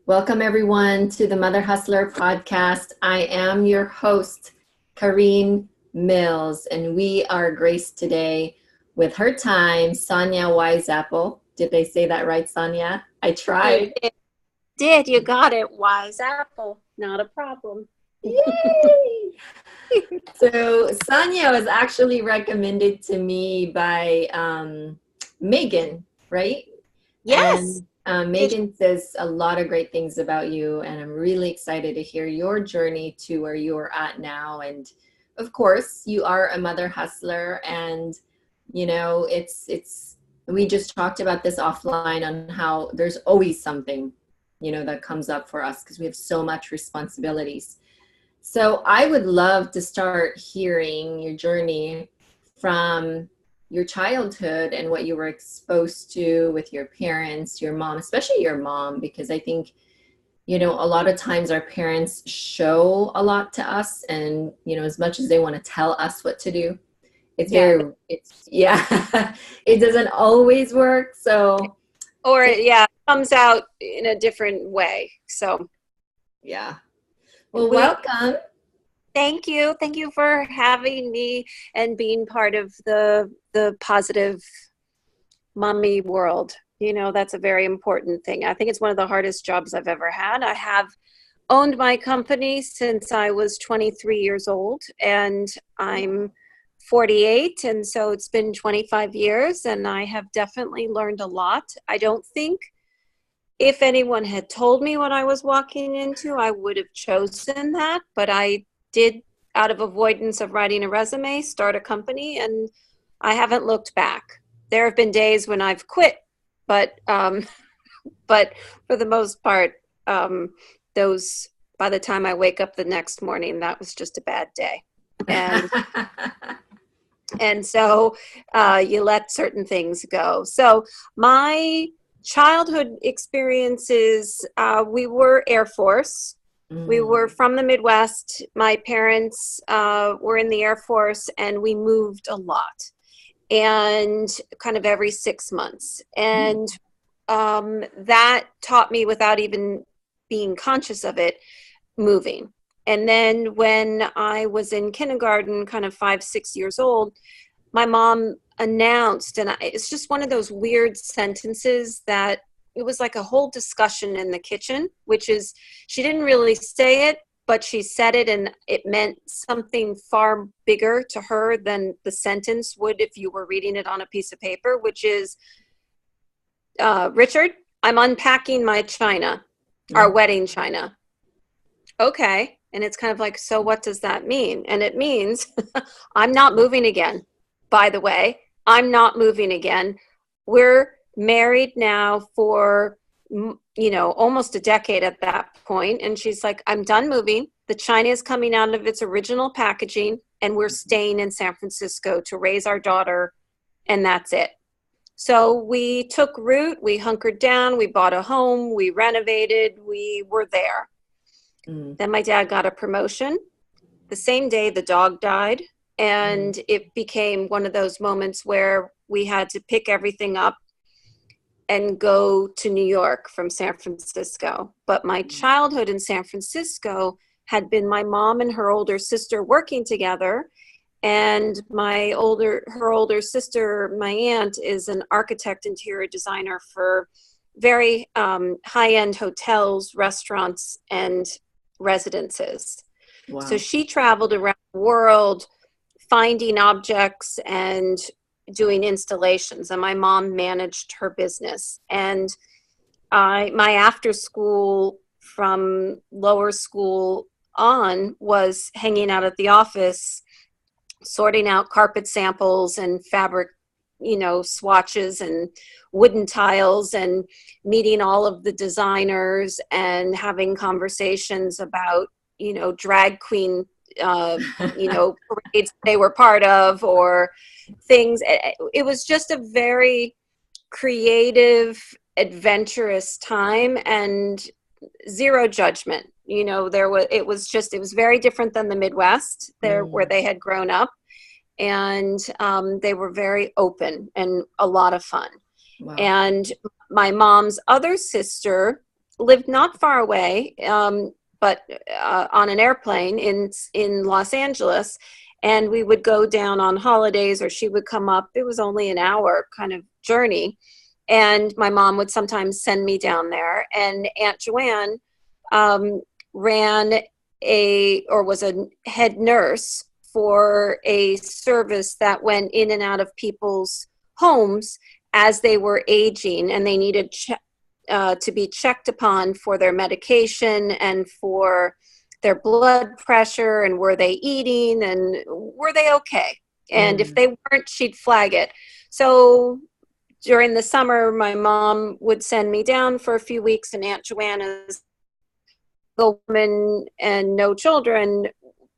Welcome, everyone, to the Mother Hustler podcast. I am your host, Kareen Mills, and we are graced today with her time, Sonya Weisshappel. Did they say that right, Sonya? I tried. You got it. Wise apple. Not a problem. Yay! So, Sonya was actually recommended to me by Megan, right? Yes. And Megan says a lot of great things about you, and I'm really excited to hear your journey to where you are at now. And of course, you are a mother hustler, and it's we just talked about this offline on how there's always something, that comes up for us because we have so much responsibilities. So I would love to start hearing your journey from your childhood and what you were exposed to with your parents, your mom, especially your mom, because I think, a lot of times our parents show a lot to us and, as much as they want to tell us what to do, yeah, it doesn't always work. So, It comes out in a different way. So, yeah. Well, welcome. Thank you. Thank you for having me and being part of the positive mommy world. That's a very important thing. I think it's one of the hardest jobs I've ever had. I have owned my company since I was 23 years old, and I'm 48, and so it's been 25 years, and I have definitely learned a lot. I don't think if anyone had told me what I was walking into, I would have chosen that, but I did, out of avoidance of writing a resume, start a company, and I haven't looked back. There have been days when I've quit, but for the most part, those, by the time I wake up the next morning, that was just a bad day. And so you let certain things go. So my childhood experiences, we were Air Force. We were from the Midwest. My parents were in the Air Force, and we moved a lot, and kind of every 6 months. And that taught me, without even being conscious of it, moving. And then when I was in kindergarten, kind of 5, 6 years old, my mom announced, and it's just one of those weird sentences that it was like a whole discussion in the kitchen, which is, she didn't really say it, but she said it, and it meant something far bigger to her than the sentence would if you were reading it on a piece of paper, which is, Richard, I'm unpacking my china, our wedding china. Okay. And it's kind of like, so what does that mean? And it means I'm not moving again. By the way, I'm not moving again. We're married now for, almost a decade at that point. And she's like, I'm done moving. The china is coming out of its original packaging, and we're staying in San Francisco to raise our daughter. And that's it. So we took root, we hunkered down, we bought a home, we renovated, we were there. Then my dad got a promotion. The same day the dog died, and it became one of those moments where we had to pick everything up and go to New York from San Francisco. But my childhood in San Francisco had been my mom and her older sister working together. And her older sister, my aunt, is an architect, interior designer for very high-end hotels, restaurants, and residences. Wow. So she traveled around the world finding objects and doing installations, and my mom managed her business. And my after school, from lower school on, was hanging out at the office, sorting out carpet samples and fabric, swatches and wooden tiles, and meeting all of the designers and having conversations about, drag queen, parades they were part of, or things. It was just a very creative, adventurous time, and zero judgment. It was very different than the Midwest where they had grown up. And they were very open and a lot of fun. Wow. And my mom's other sister lived not far away, but on an airplane in Los Angeles. And we would go down on holidays, or she would come up. It was only an hour kind of journey. And my mom would sometimes send me down there. And Aunt Joanne ran was a head nurse for a service that went in and out of people's homes as they were aging, and they needed to be checked upon for their medication and for their blood pressure, and were they eating, and were they okay? And if they weren't, she'd flag it. So during the summer, my mom would send me down for a few weeks, and Aunt Joanna's a woman and no children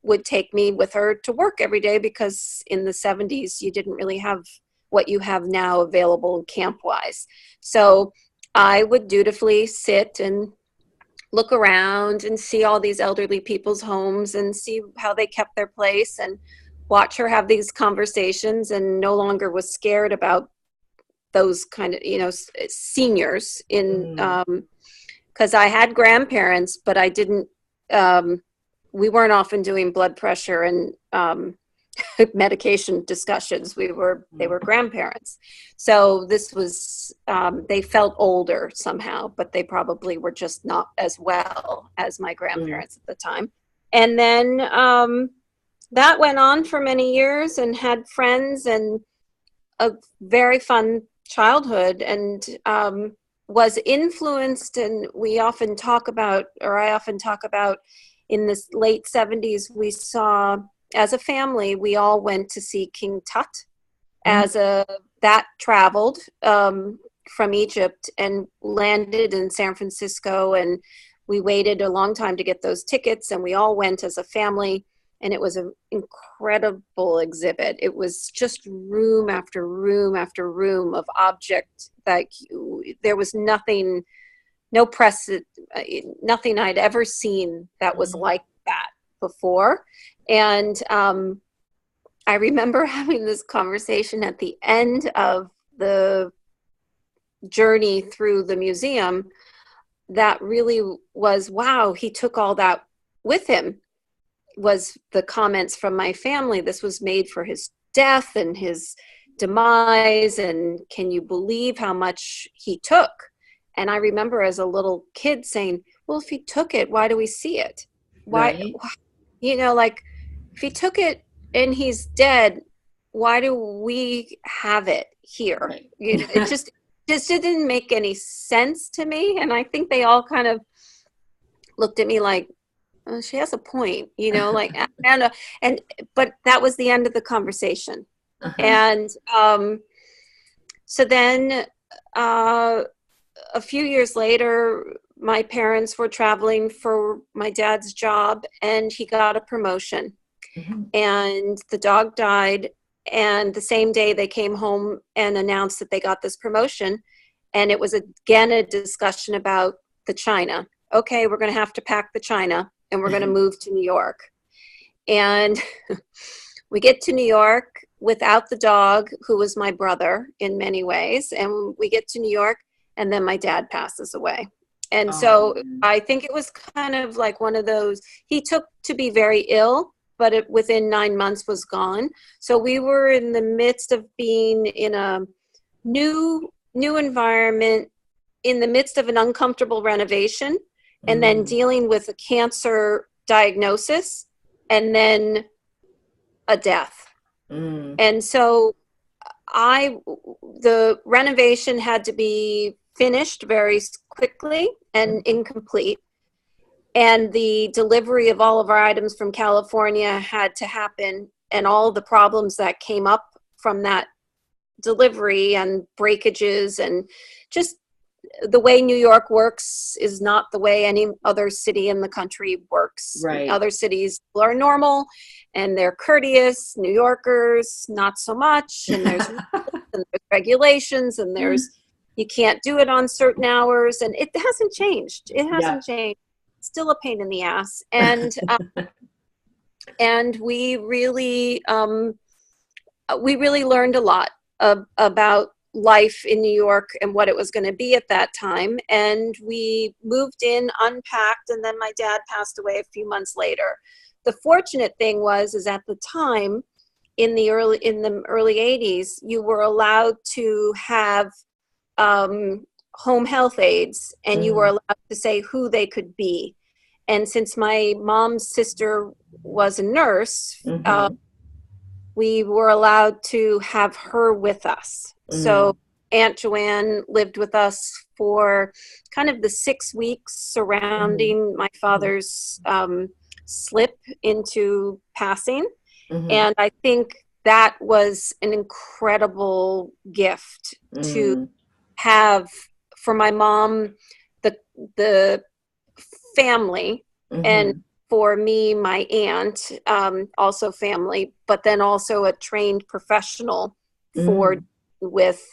would take me with her to work every day, because in the 70s, you didn't really have what you have now available camp-wise. So I would dutifully sit and look around and see all these elderly people's homes and see how they kept their place, and watch her have these conversations, and no longer was scared about those kind of, seniors in, because I had grandparents, but I didn't, we weren't often doing blood pressure and medication discussions. They were grandparents. So this was, they felt older somehow, but they probably were just not as well as my grandparents at the time. And then that went on for many years, and had friends, and a very fun childhood, and was influenced. And I often talk about in the late 70s, we saw, as a family, we all went to see King Tut that traveled from Egypt and landed in San Francisco, and we waited a long time to get those tickets, and we all went as a family, and it was an incredible exhibit. It was just room after room after room of objects. Like, there was nothing, no press, nothing I'd ever seen that was like that before. And I remember having this conversation at the end of the journey through the museum that really was, wow, he took all that with him, was the comments from my family. This was made for his death and his demise, and can you believe how much he took? And I remember as a little kid saying, well, if he took it, why do we see it? Why, like, if he took it and he's dead, why do we have it here? Right. It just didn't make any sense to me. And I think they all kind of looked at me like, oh, she has a point, like, I don't know. But that was the end of the conversation. And so then a few years later, my parents were traveling for my dad's job, and he got a promotion. And the dog died, and the same day they came home and announced that they got this promotion. And it was again a discussion about the china. Okay, we're going to have to pack the china, and we're going to move to New York. And we get to New York without the dog, who was my brother in many ways. And we get to New York, and then my dad passes away. And so I think it was kind of like one of those, he took to be very ill, but within 9 months was gone. So we were in the midst of being in a new environment, in the midst of an uncomfortable renovation, and then dealing with a cancer diagnosis, and then a death. And so the renovation had to be finished very quickly and incomplete. And the delivery of all of our items from California had to happen, and all the problems that came up from that delivery and breakages, and just the way New York works is not the way any other city in the country works. Right. Other cities are normal and they're courteous. New Yorkers, not so much. And there's, and there's regulations, and you can't do it on certain hours. And it hasn't changed. It hasn't changed. It's still a pain in the ass. And and we really learned a lot about life in New York and what it was going to be at that time. And we moved in, unpacked, and then my dad passed away a few months later. The fortunate thing is at the time, in the early 80s, you were allowed to have home health aides, and you were allowed to say who they could be. And since my mom's sister was a nurse, we were allowed to have her with us. So Aunt Joanne lived with us for kind of the 6 weeks surrounding my father's slip into passing. And I think that was an incredible gift to have for my mom, the family, and for me, my aunt, also family, but then also a trained professional for with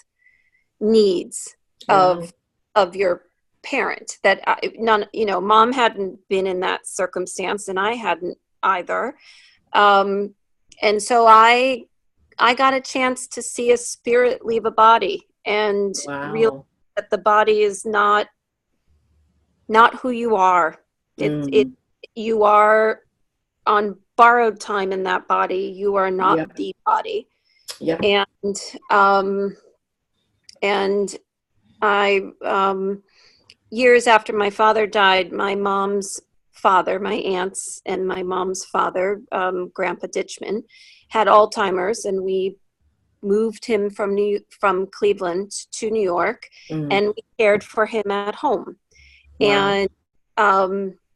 needs of your parent. That mom hadn't been in that circumstance, and I hadn't either. And so I got a chance to see a spirit leave a body and realize that the body is not who you are. You are on borrowed time in that body. You are not the body. And I years after my father died, my mom's father, my aunts and my mom's father, Grandpa Ditchman, had Alzheimer's, and we moved him from Cleveland to New York, and we cared for him at home. And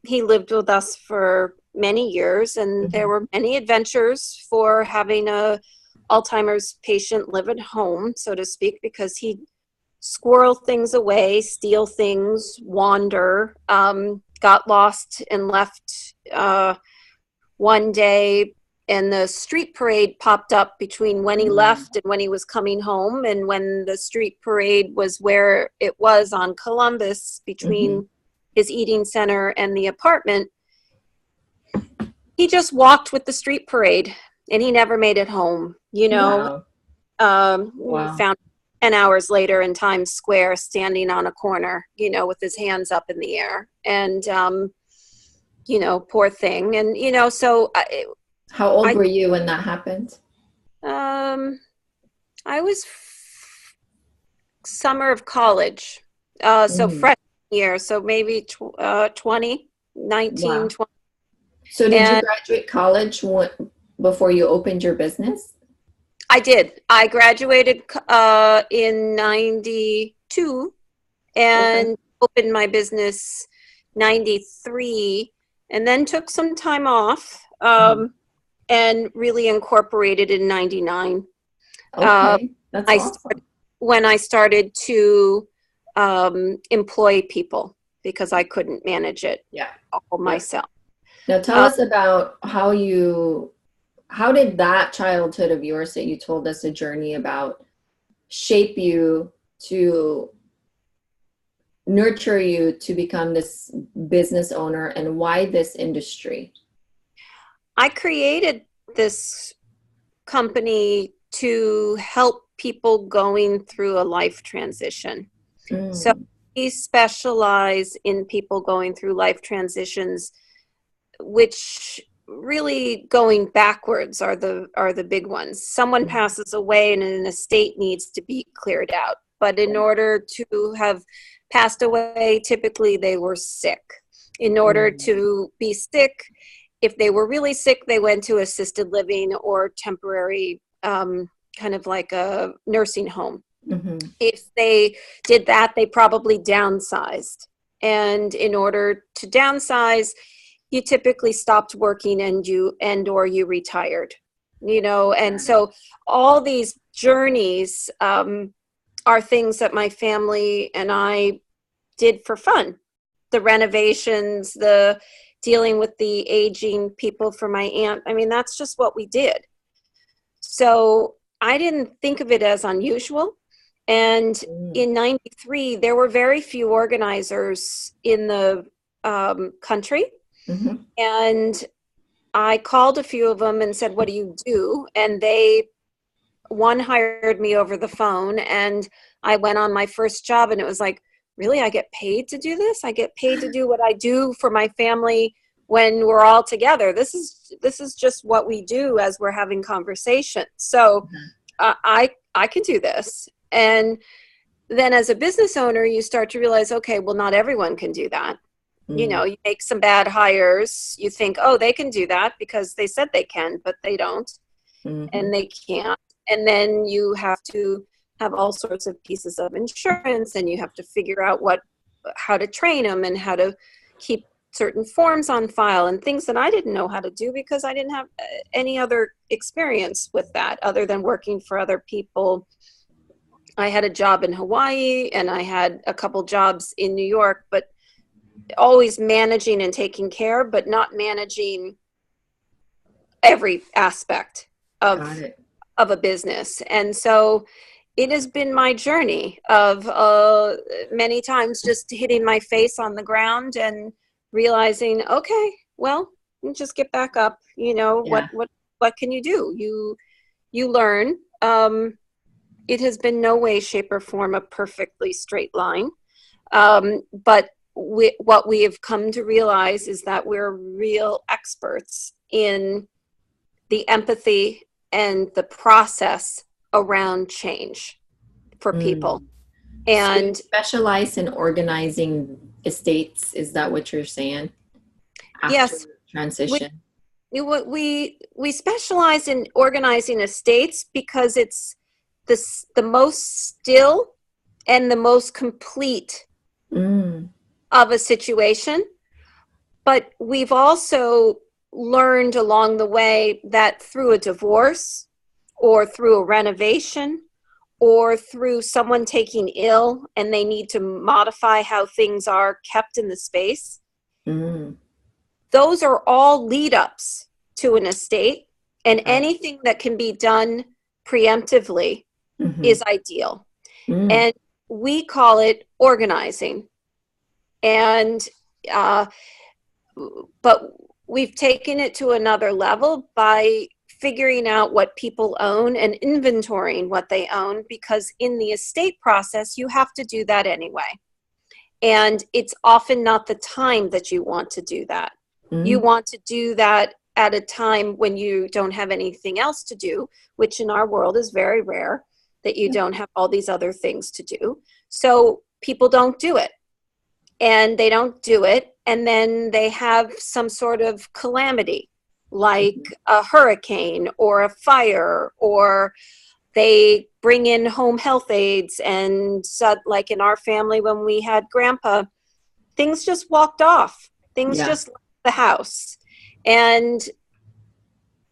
he lived with us for many years, and there were many adventures for having a Alzheimer's patient live at home, so to speak, because he'd squirrel things away, steal things, wander, got lost and left one day, and the street parade popped up between when he left and when he was coming home. And when the street parade was where it was on Columbus, between his eating center and the apartment, he just walked with the street parade, and he never made it home. Found 10 hours later in Times Square, standing on a corner, with his hands up in the air. And, poor thing. And, so. How old were you when that happened? I was summer of college. So freshman year. So maybe 20, 19, 20. So did you graduate college before you opened your business? I did. I graduated in 92 and opened my business 93, and then took some time off and really incorporated in 99. Okay, that's awesome. When I started to employ people, because I couldn't manage it all myself. Now tell us about how did that childhood of yours that you told us a journey about shape you to nurture you to become this business owner, and why this industry? I created this company to help people going through a life transition. So we specialize in people going through life transitions, which really going backwards are the big ones. Someone passes away and an estate needs to be cleared out. But in order to have passed away, typically they were sick. In order to be sick, if they were really sick, they went to assisted living or temporary, kind of like a nursing home. If they did that, they probably downsized. And in order to downsize, you typically stopped working or you retired, and so all these journeys are things that my family and I did for fun. The renovations, the dealing with the aging people for my aunt. I mean, that's just what we did. So I didn't think of it as unusual. And in 93, there were very few organizers in the country. And I called a few of them and said, what do you do? And they one hired me over the phone, and I went on my first job, and it was like, really, I get paid to do this? I get paid to do what I do for my family when we're all together. This is just what we do as we're having conversations. So I can do this. And then as a business owner, you start to realize, okay, well, not everyone can do that. You know, you make some bad hires. You think, oh, they can do that because they said they can, but they don't. And they can't. And then you have to have all sorts of pieces of insurance, and you have to figure out how to train them and how to keep certain forms on file and things that I didn't know how to do because I didn't have any other experience with that other than working for other people. I had a job in Hawaii and I had a couple jobs in New York, but always managing and taking care, but not managing every aspect of a business. And so it has been my journey of many times just hitting my face on the ground and realizing, okay, well, just get back up. You know, what can you do? You learn. It has been no way, shape, or form a perfectly straight line. But what we have come to realize is that we're real experts in the empathy and the process around change for people. And so you specialize in organizing estates. Is that what you're saying? After yes, transition. We specialize in organizing estates because it's the most still and the most complete of a situation. But we've also learned along the way that through a divorce or through a renovation or through someone taking ill and they need to modify how things are kept in the space, those are all lead ups to an estate, and anything that can be done preemptively is ideal. And we call it organizing. And but we've taken it to another level by figuring out what people own and inventorying what they own, because in the estate process, you have to do that anyway. And it's often not the time that you want to do that. You want to do that at a time when you don't have anything else to do, which in our world is very rare, that you don't have all these other things to do. So people don't do it. And they don't do it, and then they have some sort of calamity, like a hurricane or a fire, or they bring in home health aides. And so, like in our family, when we had grandpa, things just walked off. Things just left the house. And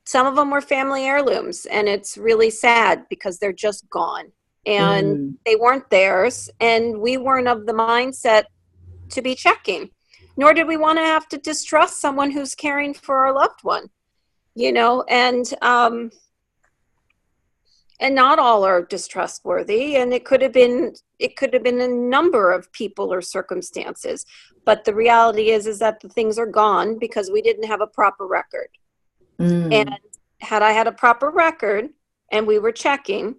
some of them were family heirlooms, and it's really sad because they're just gone. And they weren't theirs, and we weren't of the mindset to be checking, nor did we want to have to distrust someone who's caring for our loved one, you know, and not all are distrustworthy, and it could have been a number of people or circumstances, but the reality is that the things are gone because we didn't have a proper record. And had I had a proper record and we were checking,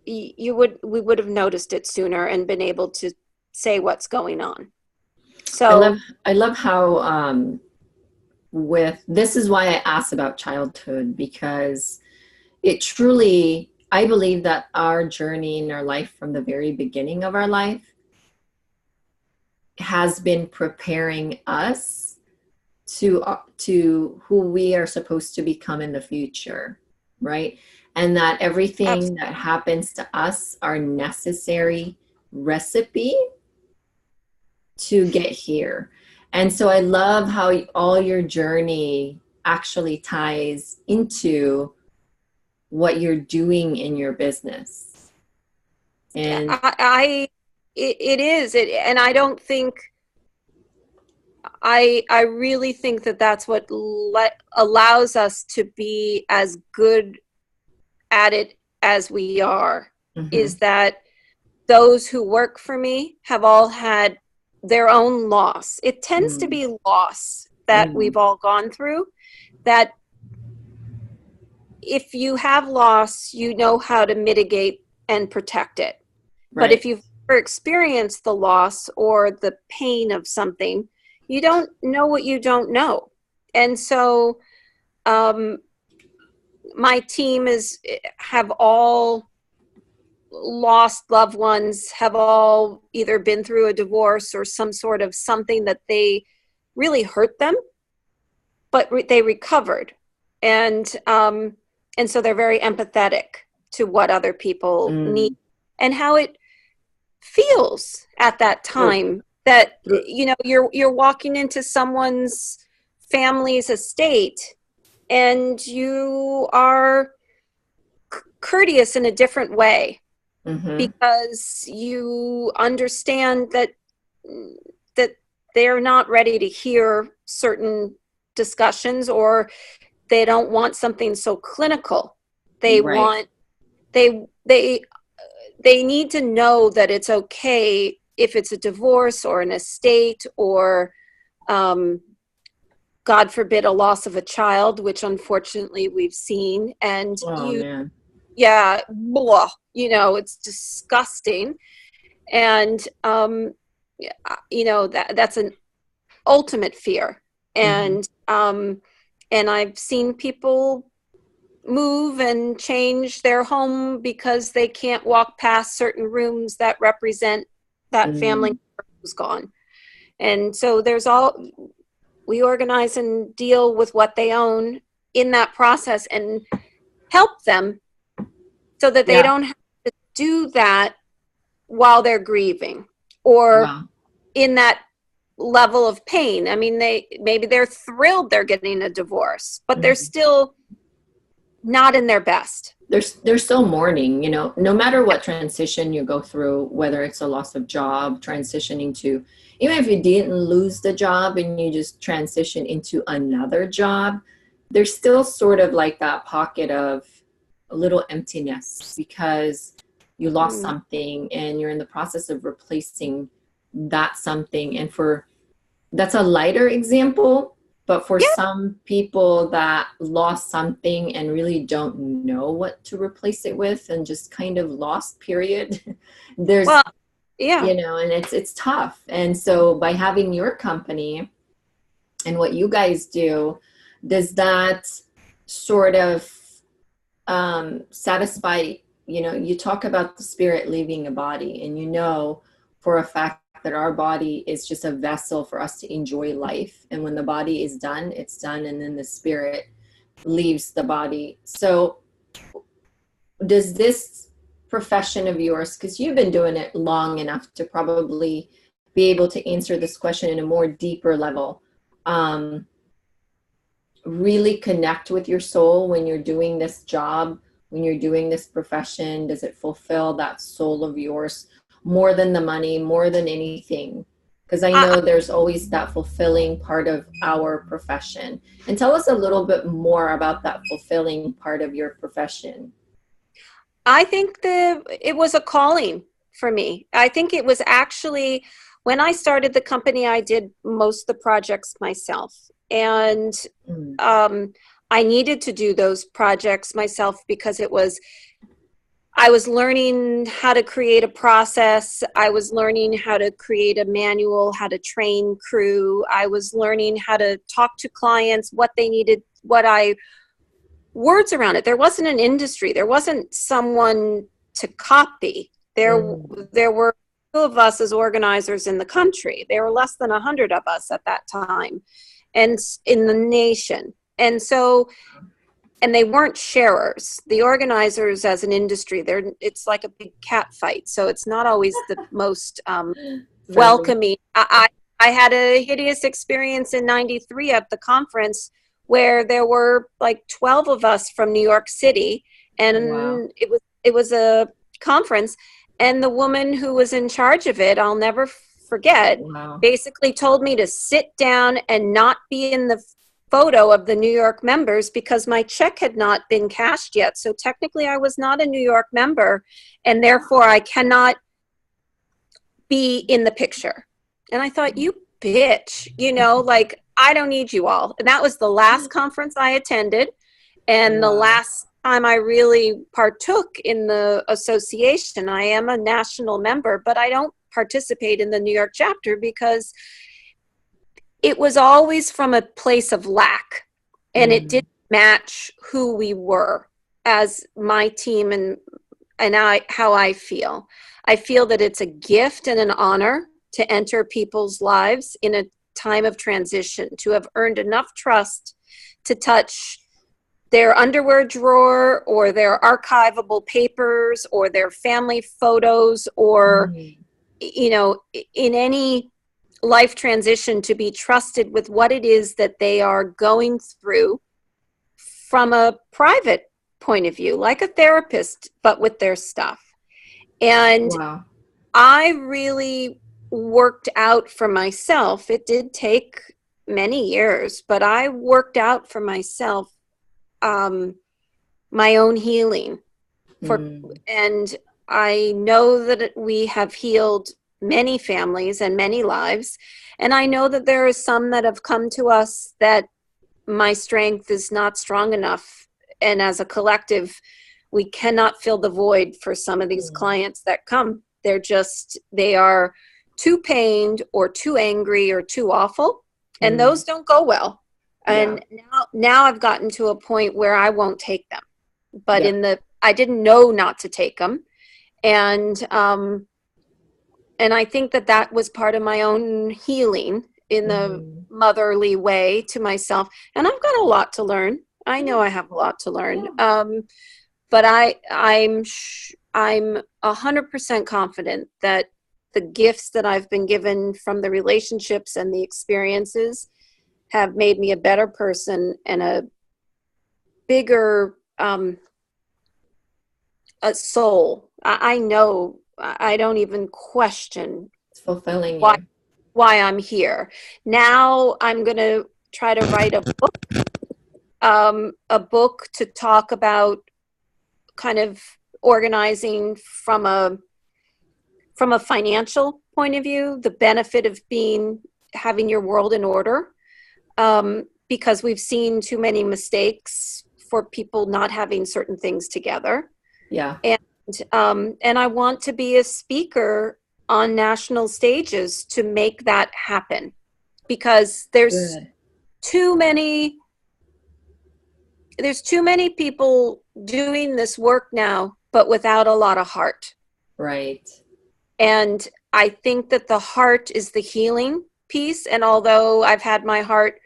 we would have noticed it sooner and been able to say what's going on. So I love how this is why I asked about childhood, because it truly, I believe that our journey in our life from the very beginning of our life has been preparing us to who we are supposed to become in the future, right? And that everything that happens to us are necessary recipe to get here. And so I love how all your journey actually ties into what you're doing in your business. And it is, and I don't think, I really think that that's what allows us to be as good at it as we are, is that those who work for me have all had their own loss. It tends to be loss that we've all gone through, that if you have loss, you know how to mitigate and protect it. Right. But if you've ever experienced the loss or the pain of something, you don't know what you don't know. And so my team have all lost loved ones, have all either been through a divorce or some sort of something that they really hurt them, but they recovered. And so they're very empathetic to what other people need and how it feels at that time that, you know, you're walking into someone's family's estate and you are courteous in a different way because you understand that they're not ready to hear certain discussions, or they don't want something so clinical. They want they need to know that it's okay if it's a divorce or an estate or God forbid a loss of a child, which unfortunately we've seen. And yeah, blah, you know, it's disgusting. And you know, that's an ultimate fear. And I've seen people move and change their home because they can't walk past certain rooms that represent that family who's gone. And so we organize and deal with what they own in that process and help them so that they don't have to do that while they're grieving or in that level of pain. I mean, maybe they're thrilled they're getting a divorce, but they're still not in their best. They're still mourning, you know, no matter what transition you go through, whether it's a loss of job, transitioning to, even if you didn't lose the job and you just transition into another job, there's still sort of like that pocket of a little emptiness because you lost something and you're in the process of replacing that something. And that's a lighter example, but for some people that lost something and really don't know what to replace it with and just kind of lost, period, there's, you know, and it's tough. And so by having your company and what you guys do, does that sort of satisfy, you know, you talk about the spirit leaving a body, and you know for a fact that our body is just a vessel for us to enjoy life. And when the body is done, it's done. And then the spirit leaves the body. So does this profession of yours, because you've been doing it long enough to probably be able to answer this question in a more deeper level, really connect with your soul when you're doing this job, when you're doing this profession? Does it fulfill that soul of yours more than the money, more than anything? Because I know there's always that fulfilling part of our profession. And tell us a little bit more about that fulfilling part of your profession. I think it was a calling for me. I think it was actually, when I started the company, I did most of the projects myself. And I needed to do those projects myself because I was learning how to create a process. I was learning how to create a manual, how to train crew. I was learning how to talk to clients, what they needed, words around it. There wasn't an industry. There wasn't someone to copy. There were two of us as organizers in the country. There were less than 100 of us at that time, and in the nation. And so, and they weren't sharers. The organizers as an industry, it's like a big cat fight. So it's not always the most welcoming. I had a hideous experience in '93 at the conference where there were like 12 of us from New York City. And it was a conference. And the woman who was in charge of it, I'll never forget, basically told me to sit down and not be in the photo of the New York members because my check had not been cashed yet. So technically I was not a New York member, and therefore I cannot be in the picture. And I thought, you bitch, you know, like, I don't need you all. And that was the last conference I attended and the last time I really partook in the association. I am a national member, but I don't participate in the New York chapter because it was always from a place of lack, and it Mm. didn't match who we were as my team and how I feel. I feel that it's a gift and an honor to enter people's lives in a time of transition, to have earned enough trust to touch their underwear drawer or their archivable papers or their family photos, or, Mm. in any life transition, to be trusted with what it is that they are going through from a private point of view, like a therapist, but with their stuff. And Wow. I really worked out for myself. It did take many years, but I worked out for myself um, my own healing. Mm. And I know that we have healed many families and many lives. And I know that there are some that have come to us that my strength is not strong enough. And as a collective, we cannot fill the void for some of these Mm. clients that come. They are too pained or too angry or too awful. And Mm. those don't go well. Yeah. And now I've gotten to a point where I won't take them. But Yeah. I didn't know not to take them. And I think that was part of my own healing in the Mm. motherly way to myself. And I've got a lot to learn. I Yeah. know I have a lot to learn. Yeah. But I'm 100% confident that the gifts that I've been given from the relationships and the experiences have made me a better person and a bigger a soul. I know I don't even question It's fulfilling why you. I'm here. Now I'm going to try to write a book to talk about kind of organizing from a financial point of view, the benefit of having your world in order, because we've seen too many mistakes for people not having certain things together. Yeah. And I want to be a speaker on national stages to make that happen, because Good. too many there's too many people doing this work now, but without a lot of heart. Right. And I think that the heart is the healing piece. And although I've had my heart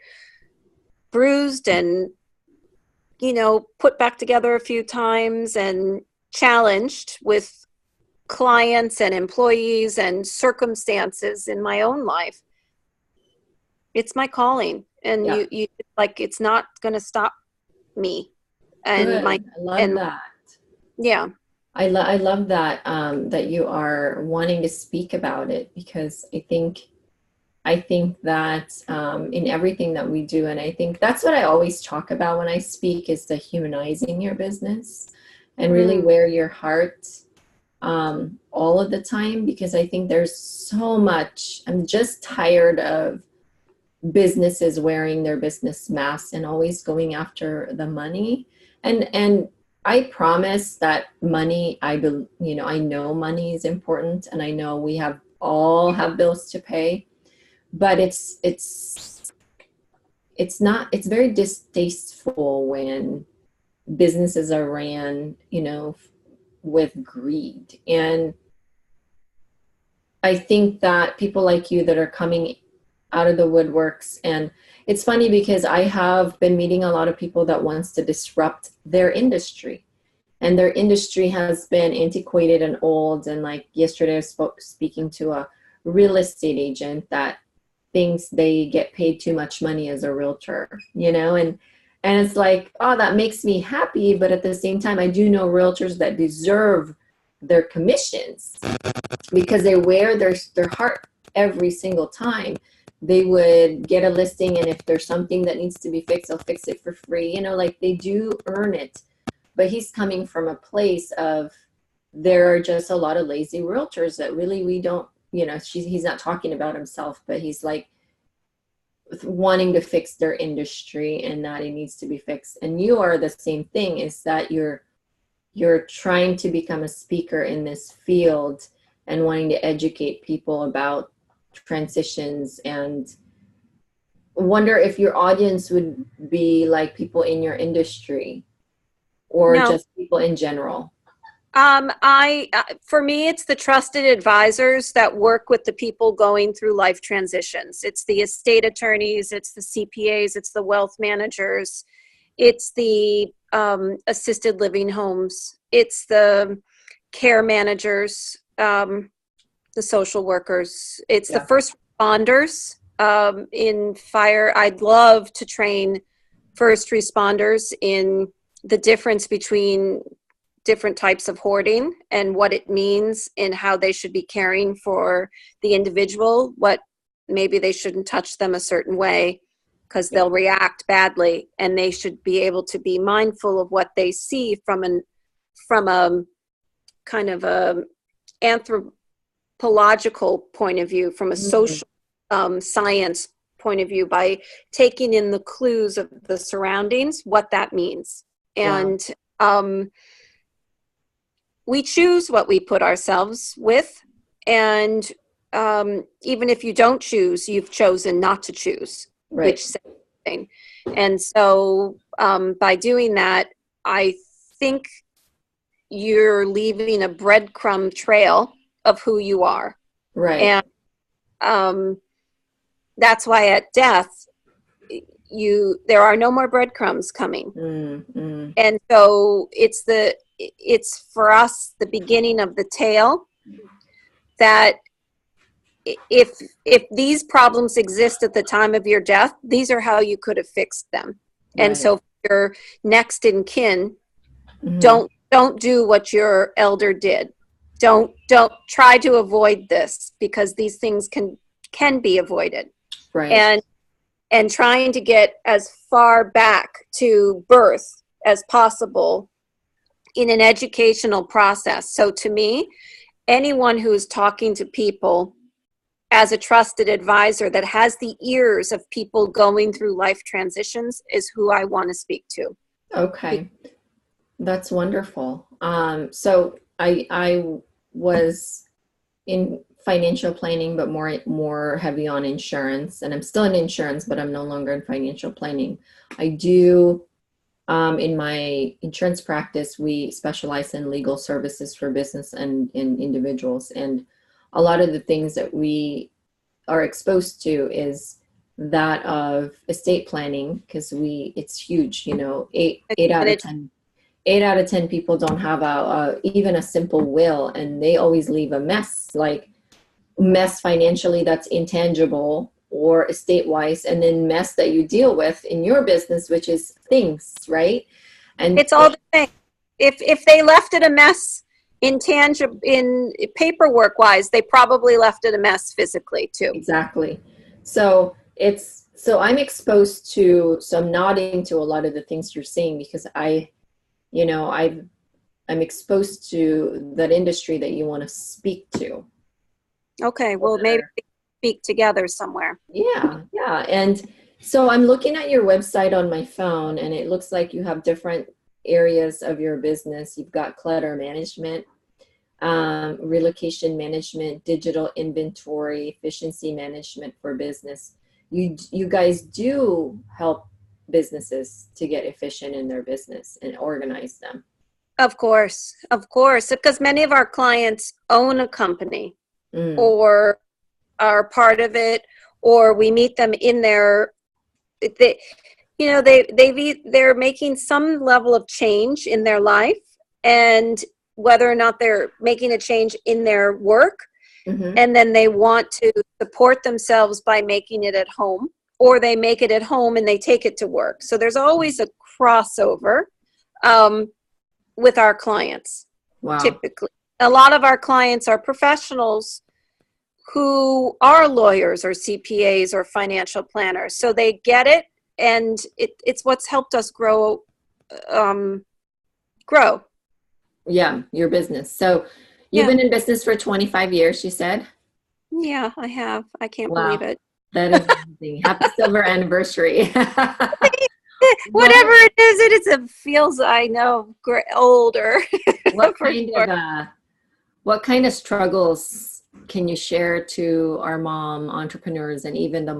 bruised and, put back together a few times and challenged with clients and employees and circumstances in my own life, it's my calling. And Yeah. it's not going to stop me and my, Good. I love and that. yeah. I love that that you are wanting to speak about it, because I think that in everything that we do, and I think that's what I always talk about when I speak, is the humanizing your business and really Mm. wear your heart all of the time, because I think there's so much. I'm just tired of businesses wearing their business masks and always going after the money. And I promise that money, I know money is important, and I know we all have bills to pay, but it's not, it's very distasteful when businesses are ran, with greed. And I think that people like you that are coming out of the woodworks, and it's funny because I have been meeting a lot of people that wants to disrupt their industry, and their industry has been antiquated and old. And like yesterday, I was speaking to a real estate agent that thinks they get paid too much money as a realtor, and it's like, oh, that makes me happy, but at the same time, I do know realtors that deserve their commissions because they wear their heart every single time. They would get a listing, and if there's something that needs to be fixed, they'll fix it for free. Like they do earn it. But he's coming from a place of, there are just a lot of lazy realtors that really we don't, he's not talking about himself, but he's like, wanting to fix their industry and that it needs to be fixed. And you are the same thing, is that you're trying to become a speaker in this field and wanting to educate people about transitions, and wonder if your audience would be like people in your industry or No. just people in general. For me, it's the trusted advisors that work with the people going through life transitions. It's the estate attorneys, it's the CPAs, it's the wealth managers, it's the assisted living homes, it's the care managers, the social workers, it's the Yeah. first responders in fire. I'd love to train first responders in the difference between different types of hoarding and what it means and how they should be caring for the individual, what maybe they shouldn't touch them a certain way because they'll react badly, and they should be able to be mindful of what they see from a kind of a anthropological point of view, from a social science point of view, by taking in the clues of the surroundings, what that means. And we choose what we put ourselves with. And even if you don't choose, you've chosen not to choose, Right. which says something. And so by doing that, I think you're leaving a breadcrumb trail of who you are. Right. And that's why at death, there are no more breadcrumbs coming. And so it's for us the beginning of the tale, that if these problems exist at the time of your death, these are how you could have fixed them. Right. And so your next in kin, don't do what your elder did. Don't try to avoid this, because these things can be avoided. Right. And trying to get as far back to birth as possible in an educational process. So to me, anyone who is talking to people as a trusted advisor that has the ears of people going through life transitions is who I want to speak to. Okay. That's wonderful. So I was in financial planning, but more heavy on insurance, and I'm still in insurance, but I'm no longer in financial planning. I do, in my insurance practice, we specialize in legal services for business and in individuals. And a lot of the things that we are exposed to is that of estate planning, because it's huge, eight out of 10 people don't have even a simple will, and they always leave a mess, like mess financially that's intangible or estate wise, and then mess that you deal with in your business, which is things, right? And it's all the thing. If they left it a mess intangible in paperwork wise, they probably left it a mess physically too. Exactly. So I'm exposed to, so I'm nodding to a lot of the things you're saying, because I'm exposed to that industry that you want to speak to. Okay, well, maybe we can speak together somewhere. Yeah. And so I'm looking at your website on my phone, and it looks like you have different areas of your business. You've got clutter management, relocation management, digital inventory, efficiency management for business. You guys do help businesses to get efficient in their business and organize them. Of course, because many of our clients own a company or are part of it, or we meet them in they're making some level of change in their life, and whether or not they're making a change in their work, and then they want to support themselves by making it at home, or they make it at home and they take it to work. So there's always a crossover with our clients. Wow. Typically, a lot of our clients are professionals who are lawyers or CPAs or financial planners. So they get it, and it's what's helped us grow. Yeah, your business. So you've been in business for 25 years, you said? Yeah, I have. I can't Wow. believe it. That is amazing. Happy silver anniversary. What Whatever it is, it feels, I know, older what for kind sure. of what kind of struggles can you share to our mom entrepreneurs and even the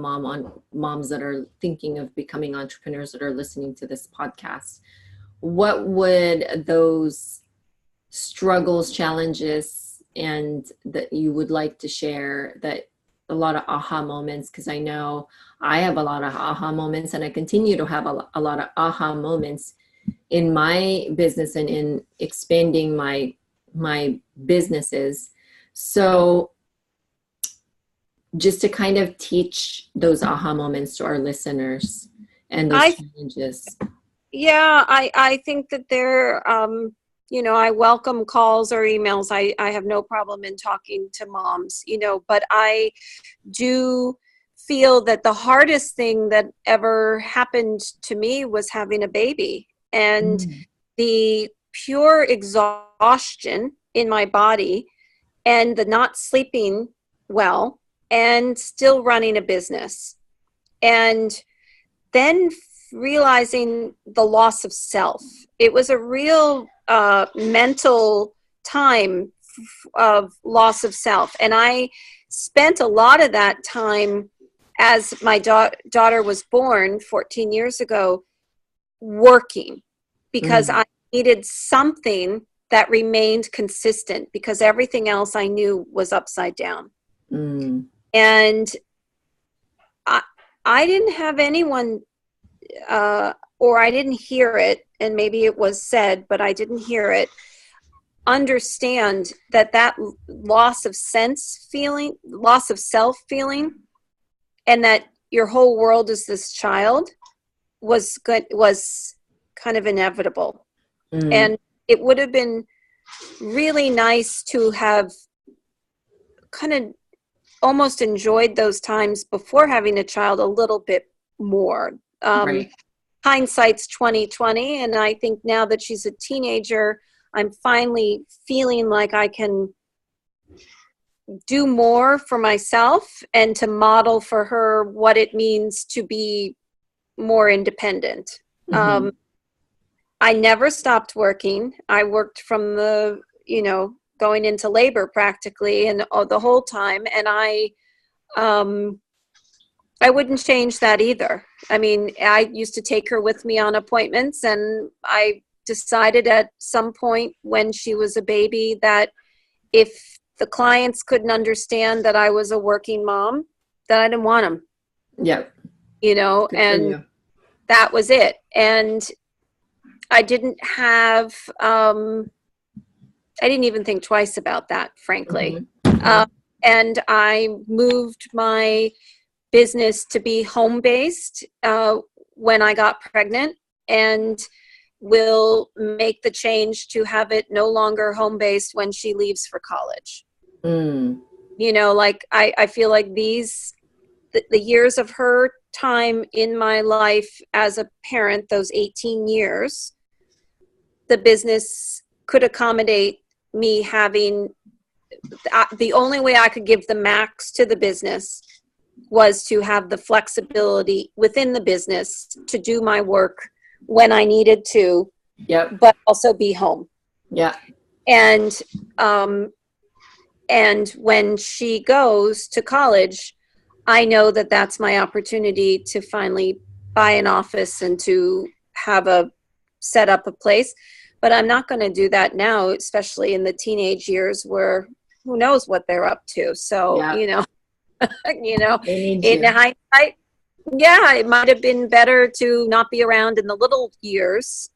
moms that are thinking of becoming entrepreneurs that are listening to this podcast? What would those struggles, challenges, and that you would like to share, that a lot of aha moments? Because I know I have a lot of aha moments and I continue to have a lot of aha moments in my business and in expanding my businesses. So just to kind of teach those aha moments to our listeners and those I challenges. Yeah, I think that I welcome calls or emails. I have no problem in talking to moms, but I do feel that the hardest thing that ever happened to me was having a baby, and Mm, the pure exhaustion in my body, and the not sleeping well, and still running a business. And then realizing the loss of self. It was a real mental time of loss of self. And I spent a lot of that time as my daughter was born 14 years ago working, because mm, I needed something that remained consistent, because everything else I knew was upside down. mm. And I, I didn't have anyone, or I didn't hear it, and maybe it was said, but I didn't hear it, understand that loss of loss of self feeling, and that your whole world is this child, was kind of inevitable. Mm, And it would have been really nice to have kind of almost enjoyed those times before having a child a little bit more. right. Hindsight's 2020, and I think now that she's a teenager, I'm finally feeling like I can do more for myself and to model for her what it means to be more independent. Mm-hmm. I never stopped working. I worked from going into labor practically, and the whole time, and um, I wouldn't change that either. I mean, I used to take her with me on appointments, and I decided at some point when she was a baby that if the clients couldn't understand that I was a working mom, that I didn't want them, Yep. Good for and you. that was it. And I didn't have, I didn't even think twice about that, frankly. Mm-hmm. Mm-hmm. Uh, and I moved my business to be home based when I got pregnant, and will make the change to have it no longer home based when she leaves for college. Mm, Like I feel like the years of her time in my life as a parent, those 18 years, the business could accommodate me having, the only way I could give the max to the business was to have the flexibility within the business to do my work when I needed to, yep. but also be home. Yeah. And and when she goes to college, I know that that's my opportunity to finally buy an office and to have set up a place. But I'm not going to do that now, especially in the teenage years where who knows what they're up to. So, Yeah. you know, They need in you. hindsight, yeah, it might have been better to not be around in the little years.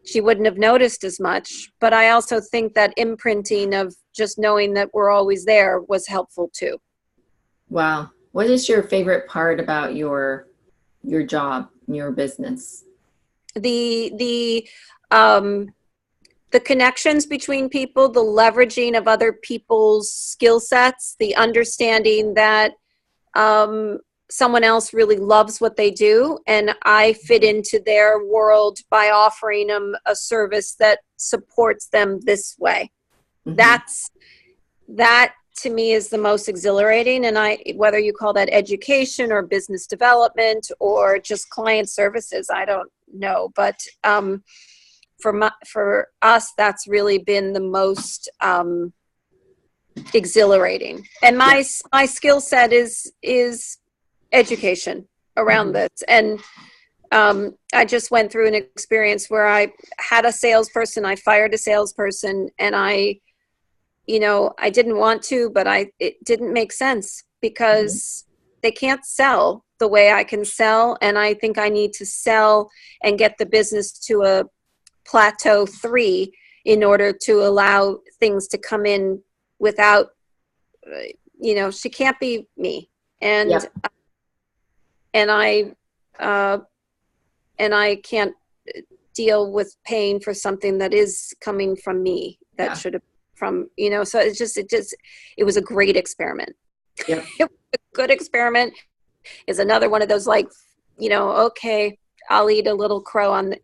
She wouldn't have noticed as much. But I also think that imprinting of just knowing that we're always there was helpful too. Wow. What is your favorite part about your job, your business? The the um, the connections between people, the leveraging of other people's skill sets, the understanding that um, someone else really loves what they do, and I fit into their world by offering them a service that supports them this way. Mm-hmm. That's that to me is the most exhilarating. And whether you call that education or business development or just client services, I don't know. But for us, that's really been the most exhilarating. And my skill set is education around this. And I just went through an experience where I had a salesperson, I fired a salesperson, and I didn't want to, but it didn't make sense because they can't sell the way I can sell. And I think I need to sell and get the business to a plateau 3 in order to allow things to come in without, she can't be me. And, and I can't deal with paying for something that is coming from me that should have so it was a great experiment. It was a good experiment. Is another one of those okay, I'll eat a little crow on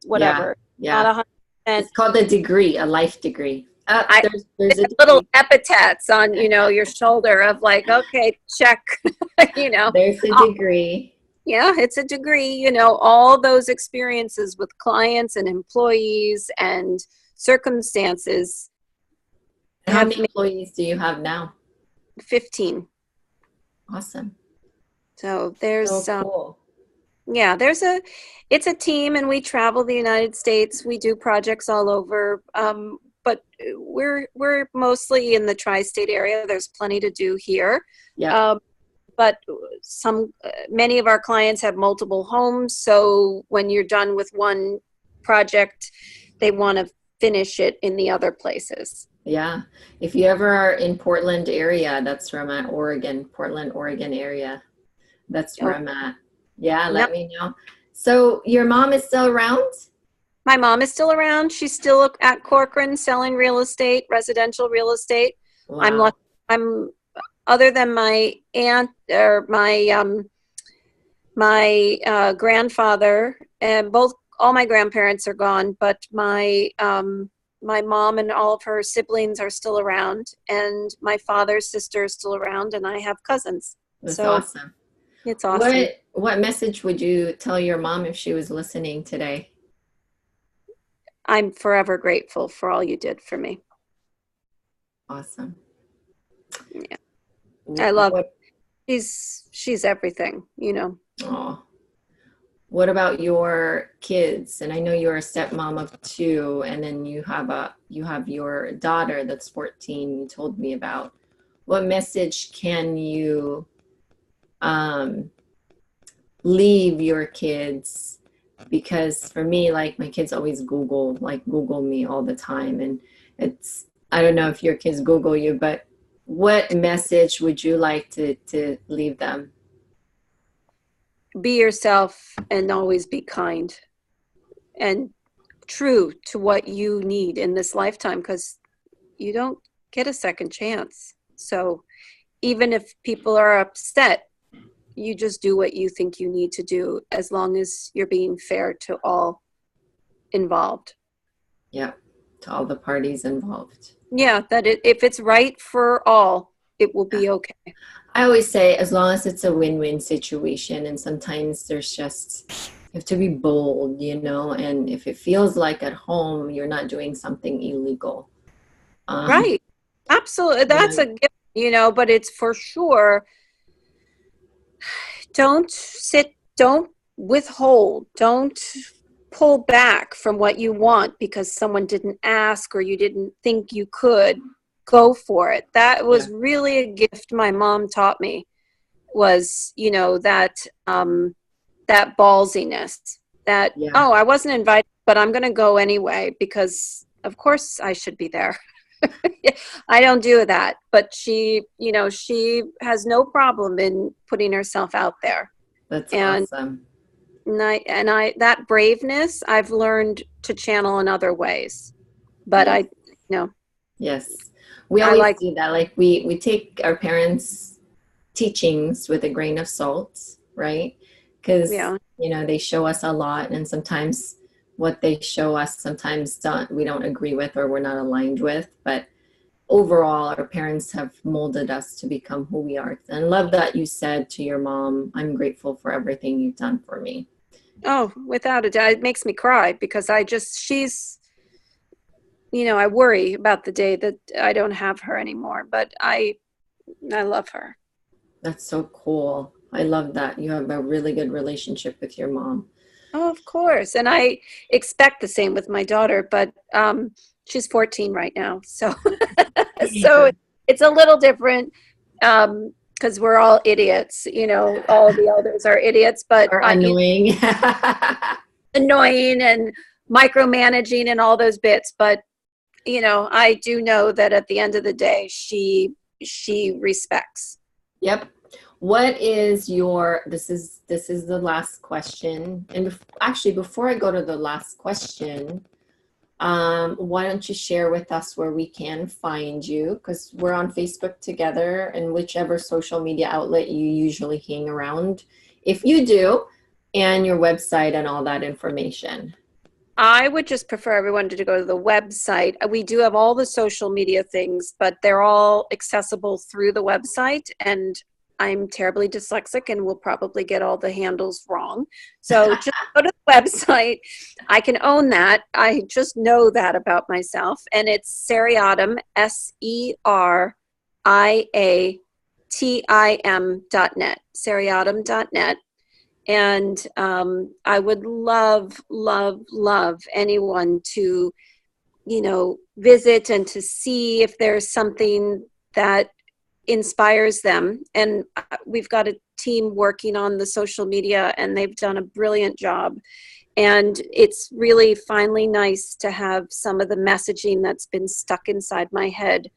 whatever. Not 100%. It's called a degree, a life degree. There's a little epithets on your shoulder of okay, check. There's a degree. Yeah, it's a degree. All those experiences with clients and employees and circumstances. How many employees do you have now? 15. Awesome. So there's cool. It's a team, and we travel the United States. We do projects all over, but we're mostly in the tri-state area. There's plenty to do here. But many of our clients have multiple homes, so when you're done with one project, they want to finish it in the other places. Yeah. If you ever are in Portland area, that's where I'm at, Portland, Oregon area. That's where I'm at. Yeah, let me know. So your mom is still around? My mom is still around. She's still at Corcoran selling real estate, residential real estate. Wow. I'm other than my aunt or my grandfather, and all my grandparents are gone, but my mom and all of her siblings are still around, and my father's sister is still around, and I have cousins. That's awesome. It's awesome. What message would you tell your mom if she was listening today? I'm forever grateful for all you did for me. Awesome. Yeah. I love her. She's everything, Oh. What about your kids? And I know you're a stepmom of 2, and then you have your daughter that's 14 you told me about. What message can you leave your kids? Because for me, my kids always Google me all the time, and I don't know if your kids Google you, but what message would you like to leave them? Be yourself and always be kind and true to what you need in this lifetime, because you don't get a second chance. So even if people are upset, you just do what you think you need to do, as long as you're being fair to all involved. Yeah, to all the parties involved. Yeah, if it's right for all, it will be okay. I always say, as long as it's a win-win situation, and sometimes there's just, you have to be bold, and if it feels like at home you're not doing something illegal. Right. Absolutely. That's a gift, but it's for sure. Don't withhold, don't pull back from what you want because someone didn't ask or you didn't think you could. Go for it. That was really a gift my mom taught me, was that ballsiness, that I wasn't invited, but I'm going to go anyway because of course I should be there. I don't do that, but she has no problem in putting herself out there. That's awesome. And I that braveness I've learned to channel in other ways, but yes. We always do that. We take our parents' teachings with a grain of salt, right? Because, they show us a lot, and sometimes what they show us we don't agree with or we're not aligned with. But overall, our parents have molded us to become who we are. And I love that you said to your mom, I'm grateful for everything you've done for me. Oh, without a doubt. It makes me cry because she's, I worry about the day that I don't have her anymore, but I love her. That's so cool. I love that you have a really good relationship with your mom. Oh, of course. And I expect the same with my daughter, but she's 14 right now. So so Teenager. it's a little different because we're all idiots, all the elders are idiots, but Are annoying. annoying and micromanaging and all those bits. But, I do know that at the end of the day, she respects. Yep. What is your, this is the last question. And actually, before I go to the last question, why don't you share with us where we can find you? Because we're on Facebook together and whichever social media outlet you usually hang around, if you do, and your website and all that information. I would just prefer everyone to go to the website. We do have all the social media things, but they're all accessible through the website. And I'm terribly dyslexic and will probably get all the handles wrong. So just go to the website. I can own that. I just know that about myself. And it's Seriatim, SERIATIM.net, Seriatim.net. And I would love, love, love anyone to, visit and to see if there's something that inspires them. And we've got a team working on the social media, and they've done a brilliant job. And it's really finally nice to have some of the messaging that's been stuck inside my head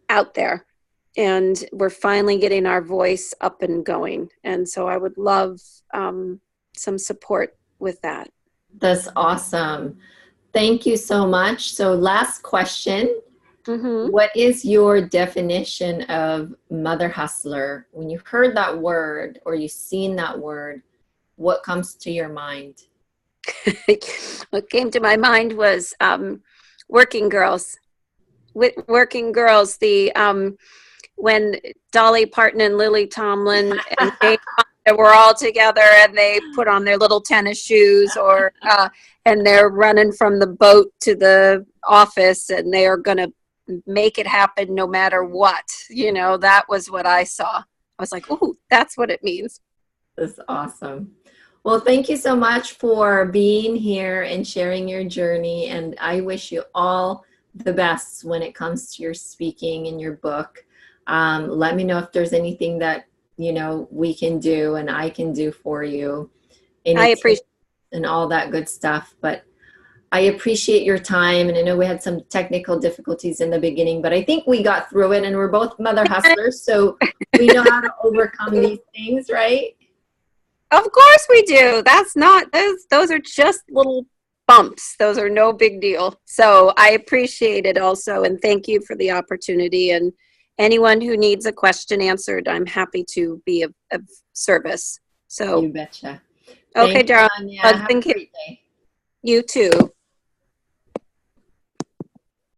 out there. And we're finally getting our voice up and going. And so I would love some support with that. That's awesome. Thank you so much. So last question. Mm-hmm. What is your definition of mother hustler? When you've heard that word or you've seen that word, what comes to your mind? What came to my mind was working girls. With working girls, when Dolly Parton and Lily Tomlin and Jane Fonda were all together and they put on their little tennis shoes and they're running from the boat to the office and they are going to make it happen no matter what. That was what I saw. I was like, ooh, that's what it means. That's awesome. Well, thank you so much for being here and sharing your journey. And I wish you all the best when it comes to your speaking and your book. Let me know if there's anything that, we can do and I can do for you. I appreciate and all that good stuff. But I appreciate your time. And I know we had some technical difficulties in the beginning, but I think we got through it and we're both mother hustlers. So we know how to overcome these things, right? Of course we do. That's not, those are just little bumps. Those are no big deal. So I appreciate it also. And thank you for the opportunity. And anyone who needs a question answered, I'm happy to be of service. So you betcha. Okay, Thank you, darling. Sonya. Have a great day. You too.